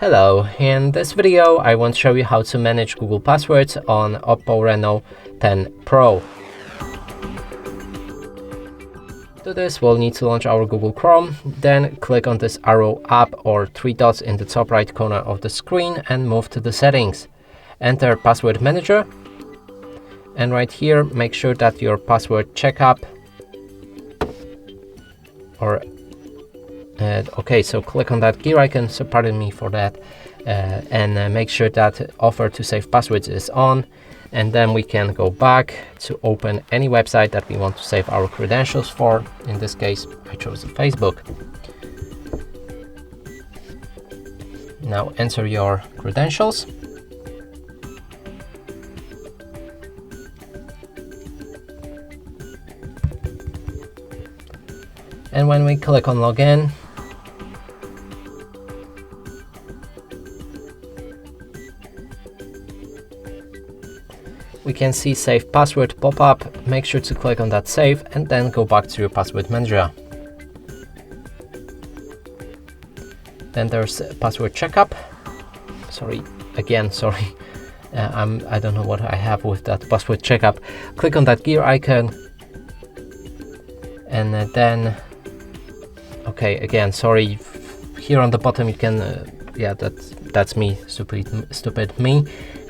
Hello, in this video I want to show you how to manage Google passwords on Oppo Reno 10 Pro. To do this, we'll need to launch our Google Chrome, then click on this arrow up or three dots in the top right corner of the screen and move to the settings. Enter Password Manager, and right here make sure that your password checkup okay, so click on that gear icon, so pardon me for that, and make sure that offer to save passwords is on, and then we can go back to open any website that we want to save our credentials for. In this case I chose Facebook. Now enter your credentials. And when we click on login, we can see save password pop up. Make sure to click on that save and then go back to your password manager. Then there's password checkup. Sorry. I don't know what I have with that password checkup. Click on that gear icon and then okay, again, sorry, here on the bottom you can yeah, that's me, stupid me.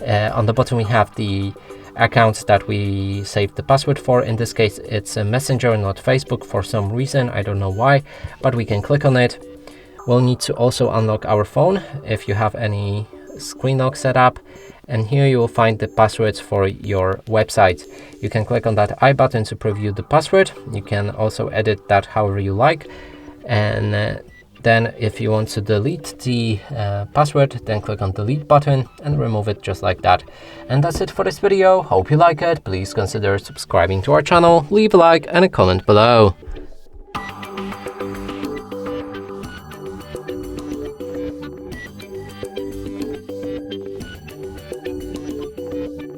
On the bottom we have the accounts that we saved the password for. In this case it's a Messenger, not Facebook, for some reason, I don't know why, but we can click on it. We'll need to also unlock our phone if you have any screen lock set up, and here you will find the passwords for your website. You can click on that I button to preview the password. You can also edit that however you like, and then if you want to delete the password, then click on delete button and remove it just like that. And that's it for this video. Hope you like it. Please consider subscribing to our channel, leave a like and a comment below.